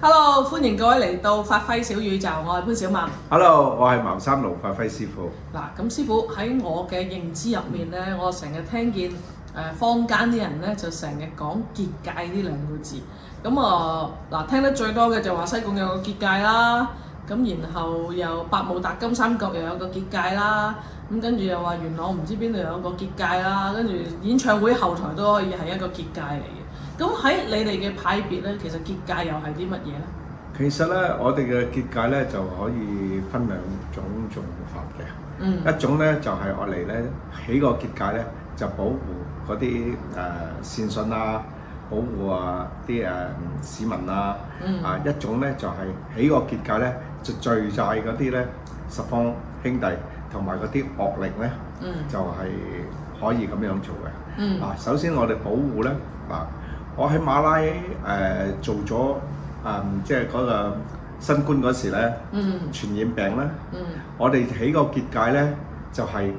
Hello，歡迎各位嚟到發揮小宇宙，我係潘小文。Hello，我係茅山路發揮師傅。嗱，咁師傅喺我嘅認知入面咧，我成日聽見坊間啲人咧就成日講結界呢兩個字。咁嗱，聽得最多嘅就話西貢有個結界啦，咁然後又百慕達金三角又有個結界啦，咁跟住又話元朗唔知邊度有個結界啦，跟住演唱會後台都可以係一個結界嚟嘅。咁喺你哋嘅派別咧，其實結界又係啲乜嘢咧？其實咧，我哋嘅結界咧就可以分兩種做法嘅。一種咧就係我嚟咧起個結界咧，就保護嗰啲善信啊，保護啲市民啊。一種咧就係起個結界咧，就聚晒嗰啲咧十方兄弟同埋嗰啲惡靈咧，就係可以咁樣做嘅。首先我哋保護咧我喺馬拉做咗即係嗰個新冠嗰時咧，傳染病咧，我哋起個結界咧，就係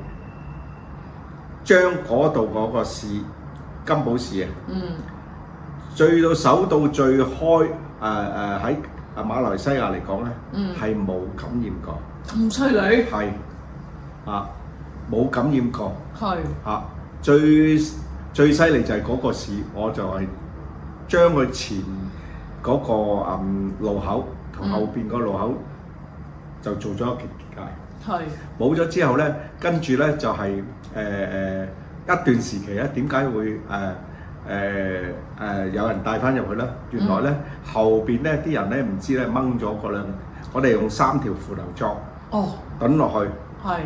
將嗰度嗰個市金寶市啊，最到首到最開喺馬來西亞嚟講咧，係冇感染過。咁犀利？係冇感染過。係最犀利就係嗰個市，我就係將佢前嗰個路口同後邊個路口就做咗一個結界。係冇咗之後咧，跟住咧就係一段時期咧，點解會有人帶翻入去咧？原來咧後邊咧啲人咧唔知咧掹咗嗰兩，我哋用3條扶流裝揼落去，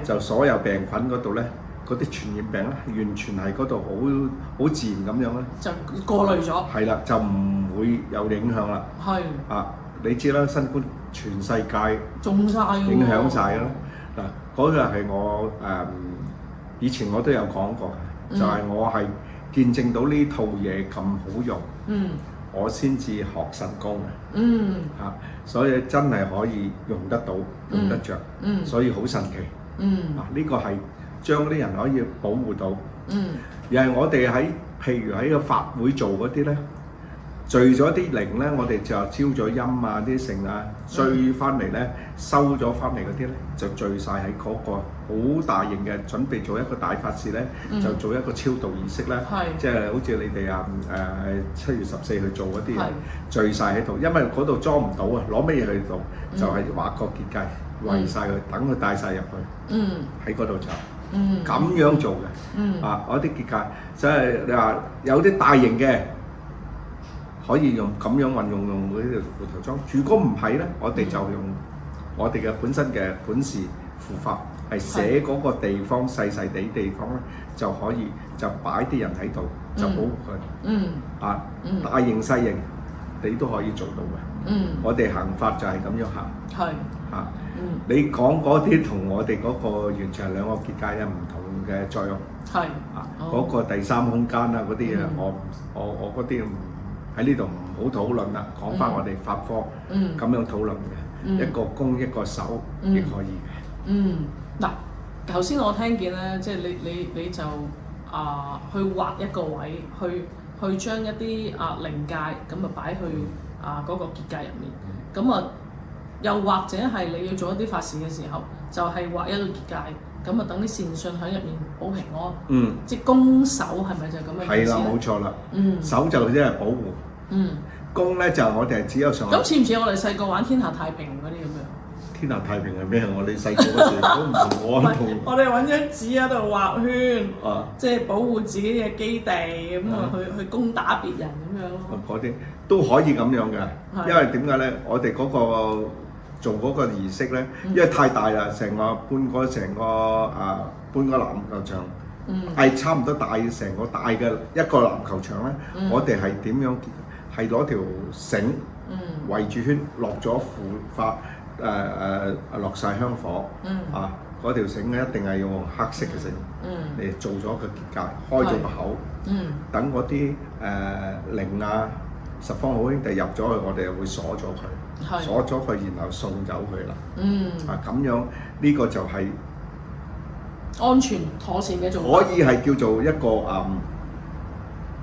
就所有病菌嗰度咧。嗰啲傳染病咧，完全係嗰度好自然咁樣咧，就過濾咗。係啦，就唔會有影響啦。係你知啦，新冠全世界中晒喎，影響晒啦。嗱，嗰個係我以前我都有講過，就係我係見證到呢套嘢咁好用，我先至學神功嘅。所以真係可以用得到，用得着，所以好神奇。呢個係。將嗰啲人可以保護到，又係我哋譬如喺個法會做嗰啲咧，聚咗啲靈咧，我哋就招咗陰啊啲剩啊，追翻嚟咧，收咗翻嚟嗰啲咧，就聚晒喺嗰個好大型嘅，準備做一個大法事咧，就做一個超度儀式咧，即係好似你哋7月14去做嗰啲嘢，聚晒喺度，因為嗰度裝唔到啊，攞乜嘢去做，就係畫個結界圍晒佢，等佢帶晒入去，喺嗰度就。咁樣做嘅，嗰啲結界，即係你話有啲大型嘅可以用咁樣運用嗰啲符頭裝。如果唔係咧，我哋就用我哋嘅本身嘅本事符法，係寫嗰個地方細細地方咧，就可以就擺啲人喺度，就保護佢。大型細型你都可以做到嘅。我哋行法就係咁樣行。你講嗰啲同我哋嗰個完全係兩個結界有唔同嘅作用。嗰個第三空間啊嗰啲嘢，我嗰啲喺呢度唔好討論啦。講翻我哋法科咁樣討論嘅，一個攻一個守亦可以嘅。嗱，頭先我聽見咧，即係你就去畫一個位，去將一啲靈界咁擺去嗰個結界入面，咁又或者係你要做一啲法事嘅時候，就係畫一個結界，咁等啲善信喺入面保平安。即係攻守係咪就係咁嘅意思？係啦，冇錯啦。守就即係保護。攻咧就我哋係只有上。咁似唔似我哋細個玩天下太平嗰啲咁樣？天下太平係咩？我哋細個嗰時都唔同我哋揾張紙喺度畫圈，即係保護自己嘅基地咁去攻打別人咁樣咯。嗰啲都可以咁樣嘅，因為點解咧？我哋嗰個做嗰個儀式咧，因為太大啦，成個半個籃球場，係差唔多大成個大嘅一個籃球場咧。我哋係點樣？係攞條繩圍住圈，落咗符法，落晒香火，嗰條繩咧一定係用黑色嘅繩嚟做咗個結界，開咗個口，等嗰啲靈啊〜十方好兄弟入咗去，我哋又會鎖咗佢，鎖咗佢，然後送走佢啦。咁樣呢個就係安全妥善嘅做法。可以係叫做一個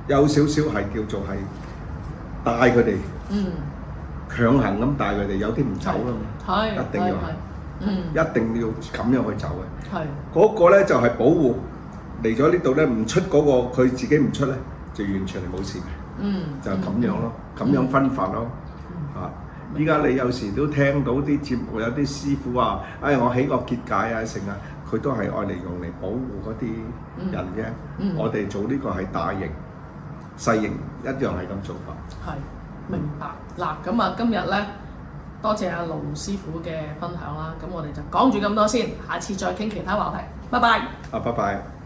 有少少係叫做係帶佢哋強行咁帶佢哋，有啲唔走啦嘛，係一定要一定要咁樣去走嘅。係嗰個咧就係保護嚟咗呢度咧，唔出嗰個佢自己唔出咧，就完全係冇事嘅。就係咁樣咯，咁樣分法咯。依家你有時都聽到啲節目，有啲師傅話：我起個結界啊，成啊，佢都係愛嚟用嚟保護嗰啲人啫。我哋做呢個係大型、細型一樣係咁做法。係明白嗱，咁啊今日咧多謝阿盧師傅嘅分享啦，咁我哋就講住咁多先，下次再傾其他話題，拜拜。拜拜。